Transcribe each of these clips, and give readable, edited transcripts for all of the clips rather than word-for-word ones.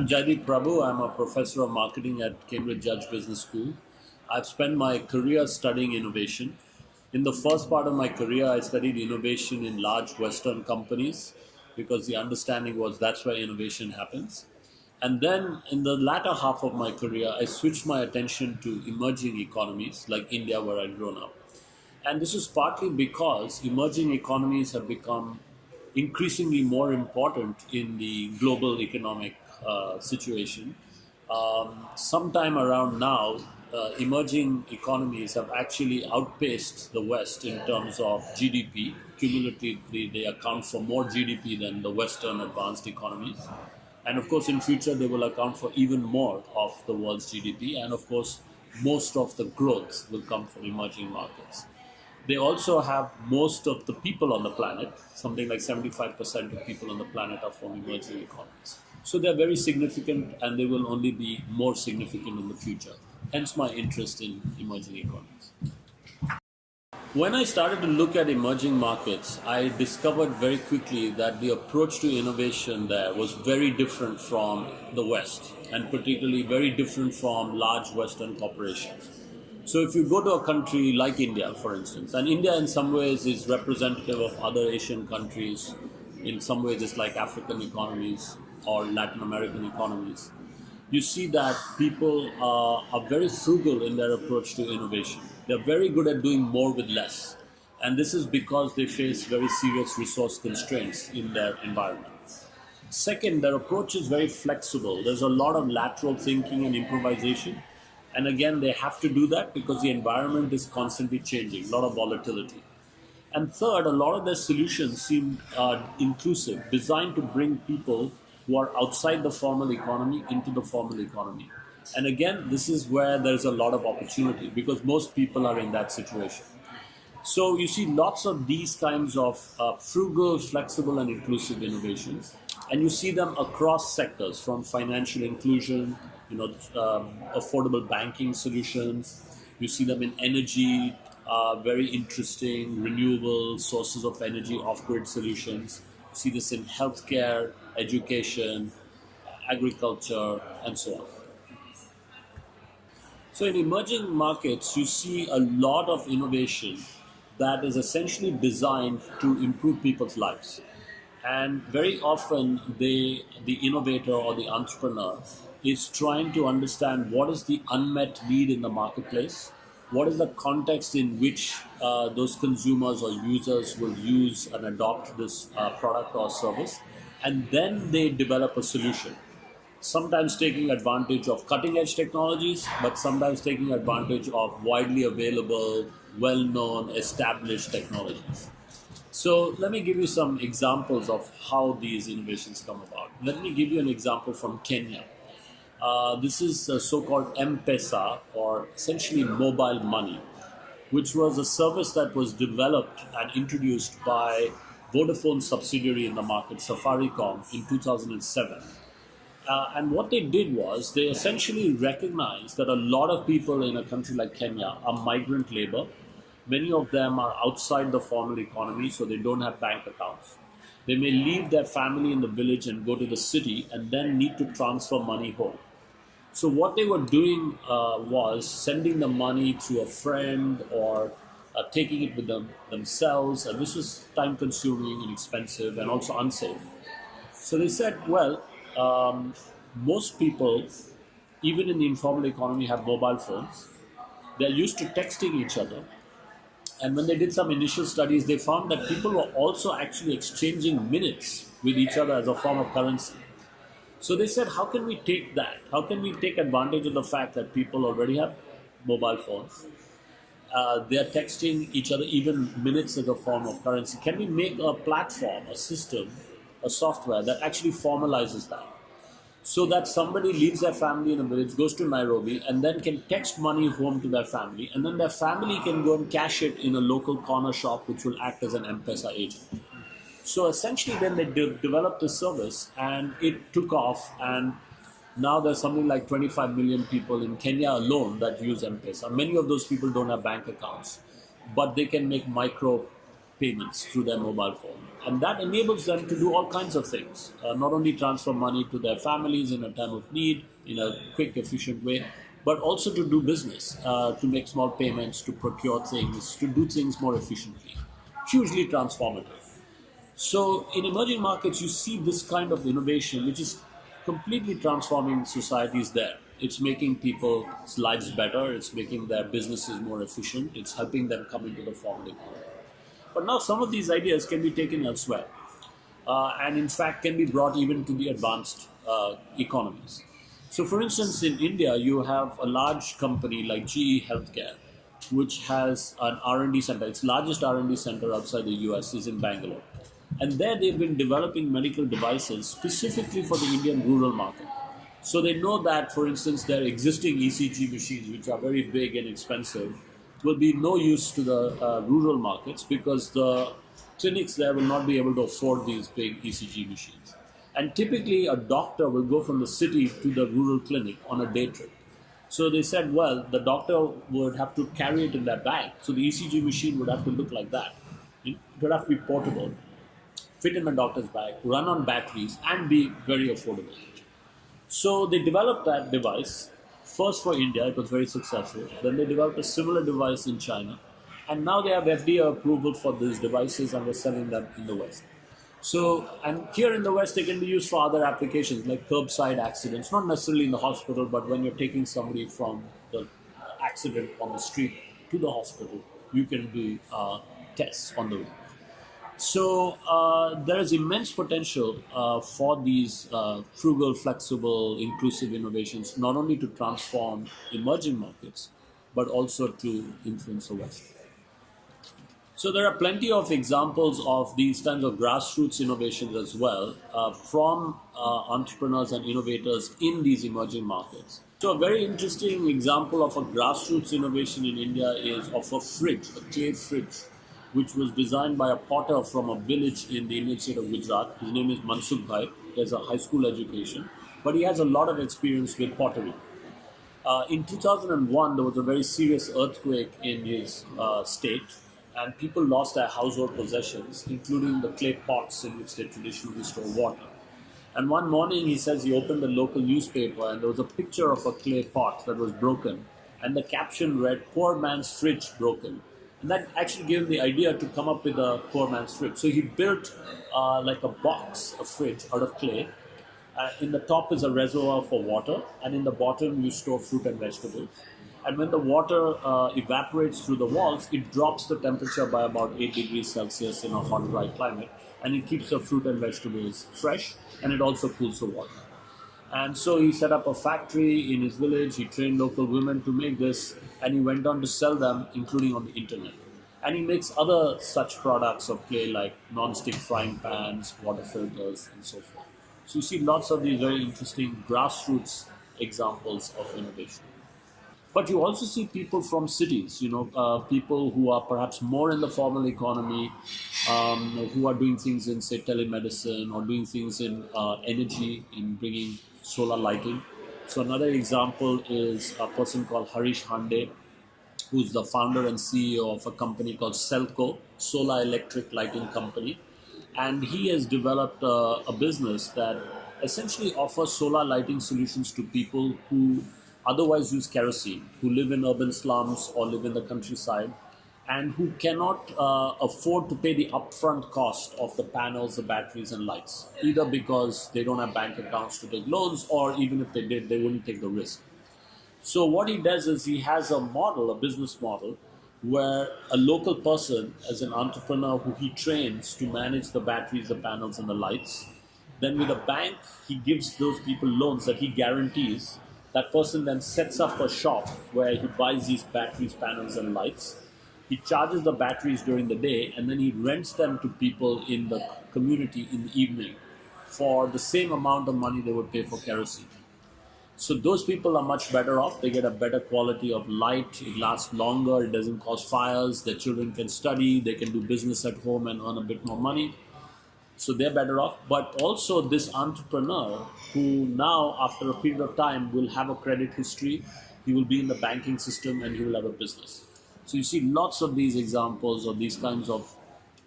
I'm Jaideep Prabhu. I'm a professor of marketing at Cambridge Judge Business School. I've spent my career studying innovation. In the first part of my career, I studied innovation in large Western companies because the understanding was that's where innovation happens. And then in the latter half of my career, I switched my attention to emerging economies like India, where I'd grown up. And this is partly because emerging economies have become increasingly more important in the global economic situation. Sometime around now, emerging economies have actually outpaced the West in terms of GDP. Cumulatively, they account for more GDP than the Western advanced economies. And of course, in future, they will account for even more of the world's GDP. And of course, most of the growth will come from emerging markets. They also have most of the people on the planet, something like 75% of people on the planet are from emerging economies. So they're very significant and they will only be more significant in the future. Hence my interest in emerging economies. When I started to look at emerging markets, I discovered very quickly that the approach to innovation there was very different from the West, and particularly very different from large Western corporations. So if you go to a country like India, for instance, and India in some ways is representative of other Asian countries, in some ways it's like African economies or Latin American economies, you see that people are very frugal in their approach to innovation. They're very good at doing more with less. And this is because they face very serious resource constraints in their environment. Second, their approach is very flexible. There's a lot of lateral thinking and improvisation. And again, they have to do that because the environment is constantly changing, a lot of volatility. And third, a lot of their solutions seem inclusive, designed to bring people who are outside the formal economy into the formal economy. And again, this is where there's a lot of opportunity because most people are in that situation. So you see lots of these kinds of frugal, flexible, and inclusive innovations, and you see them across sectors, from financial inclusion, affordable banking solutions. You see them in energy, very interesting renewable sources of energy, off-grid solutions. You see this in healthcare, education, agriculture, and so on. So in emerging markets, you see a lot of innovation that is essentially designed to improve people's lives. And very often, the innovator or the entrepreneur is trying to understand what is the unmet need in the marketplace, what is the context in which those consumers or users will use and adopt this product or service, and then they develop a solution. Sometimes taking advantage of cutting edge technologies, but sometimes taking advantage of widely available, well known, established technologies. So let me give you some examples of how these innovations come about. Let me give you an example from Kenya. This is a so-called M-Pesa, or essentially mobile money, which was a service that was developed and introduced by Vodafone's subsidiary in the market, Safaricom, in 2007. And what they did was they essentially recognized that a lot of people in a country like Kenya are migrant labor. Many of them are outside the formal economy, so they don't have bank accounts. They may leave their family in the village and go to the city and then need to transfer money home. So what they were doing was sending the money to a friend or taking it with themselves, and this was time consuming and expensive and also unsafe. So they said, well, most people, even in the informal economy, have mobile phones. They're used to texting each other. And when they did some initial studies, they found that people were also actually exchanging minutes with each other as a form of currency. So they said, how can we take that? How can we take advantage of the fact that people already have mobile phones? They are texting each other even minutes as a form of currency. Can we make a platform, a system, a software that actually formalizes that? So that somebody leaves their family in a village, goes to Nairobi, and then can text money home to their family, and then their family can go and cash it in a local corner shop, which will act as an M-Pesa agent. So essentially, then they developed a service, and it took off, and now there's something like 25 million people in Kenya alone that use M-Pesa. Many of those people don't have bank accounts, but they can make micro payments through their mobile phone. And that enables them to do all kinds of things, not only transfer money to their families in a time of need in a quick, efficient way, but also to do business, to make small payments, to procure things, to do things more efficiently. Hugely transformative. So in emerging markets, you see this kind of innovation, which is completely transforming societies there. It's making people's lives better. It's making their businesses more efficient. It's helping them come into the formal economy. But now some of these ideas can be taken elsewhere, and in fact can be brought even to the advanced economies. So, for instance, in India, you have a large company like GE Healthcare, which has an R&D center. Its largest R&D center outside the US is in Bangalore. And there they've been developing medical devices specifically for the Indian rural market. So they know that, for instance, their existing ECG machines, which are very big and expensive, will be no use to the rural markets because the clinics there will not be able to afford these big ECG machines. And typically, a doctor will go from the city to the rural clinic on a day trip. So they said, well, the doctor would have to carry it in their bag. So the ECG machine would have to look like that. It would have to be portable, fit in a doctor's bag, run on batteries, and be very affordable. So they developed that device first for India. It was very successful. Then they developed a similar device in China, and now they have FDA approval for these devices, and they're selling them in the West. So, and here in the West, they can be used for other applications like curbside accidents, not necessarily in the hospital, but when you're taking somebody from the accident on the street to the hospital, you can do tests on the way. So there is immense potential for these frugal, flexible, inclusive innovations, not only to transform emerging markets, but also to influence the West. So there are plenty of examples of these kinds of grassroots innovations as well from entrepreneurs and innovators in these emerging markets. So a very interesting example of a grassroots innovation in India is of a fridge, a clay fridge, which was designed by a potter from a village in the Indian state of Gujarat. His name is Mansukh Bhai. He has a high school education, but he has a lot of experience with pottery. In 2001, there was a very serious earthquake in his state, and people lost their household possessions, including the clay pots in which they traditionally store water. And one morning, he says he opened the local newspaper, and there was a picture of a clay pot that was broken, and the caption read, "Poor man's fridge broken." And that actually gave him the idea to come up with a poor man's fridge. So he built like a box, a fridge out of clay. In the top is a reservoir for water, and in the bottom you store fruit and vegetables. And when the water evaporates through the walls, it drops the temperature by about 8 degrees Celsius in a hot, dry climate, and it keeps the fruit and vegetables fresh, and it also cools the water. And so he set up a factory in his village, he trained local women to make this, and he went on to sell them, including on the internet. And he makes other such products of clay like non-stick frying pans, water filters, and so forth. So you see lots of these very interesting grassroots examples of innovation. But you also see people from cities, people who are perhaps more in the formal economy, who are doing things in, say, telemedicine or doing things in energy, in bringing solar lighting. So another example is a person called Harish Hande, who's the founder and CEO of a company called Celco, Solar Electric Lighting Company. And he has developed a business that essentially offers solar lighting solutions to people who otherwise use kerosene, who live in urban slums or live in the countryside, and who cannot afford to pay the upfront cost of the panels, the batteries, and lights, either because they don't have bank accounts to take loans, or even if they did, they wouldn't take the risk. So what he does is he has a model, a business model, where a local person, as an entrepreneur who he trains to manage the batteries, the panels, and the lights, then with a bank, he gives those people loans that he guarantees. That person then sets up a shop where he buys these batteries, panels, and lights. He charges the batteries during the day, and then he rents them to people in the community in the evening for the same amount of money they would pay for kerosene. So those people are much better off. They get a better quality of light. It lasts longer. It doesn't cause fires. Their children can study. They can do business at home and earn a bit more money. So they're better off. But also this entrepreneur who now, after a period of time, will have a credit history. He will be in the banking system and he will have a business. So you see lots of these examples of these kinds of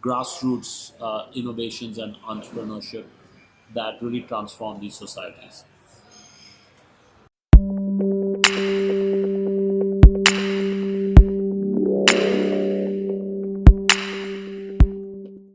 grassroots innovations and entrepreneurship that really transform these societies.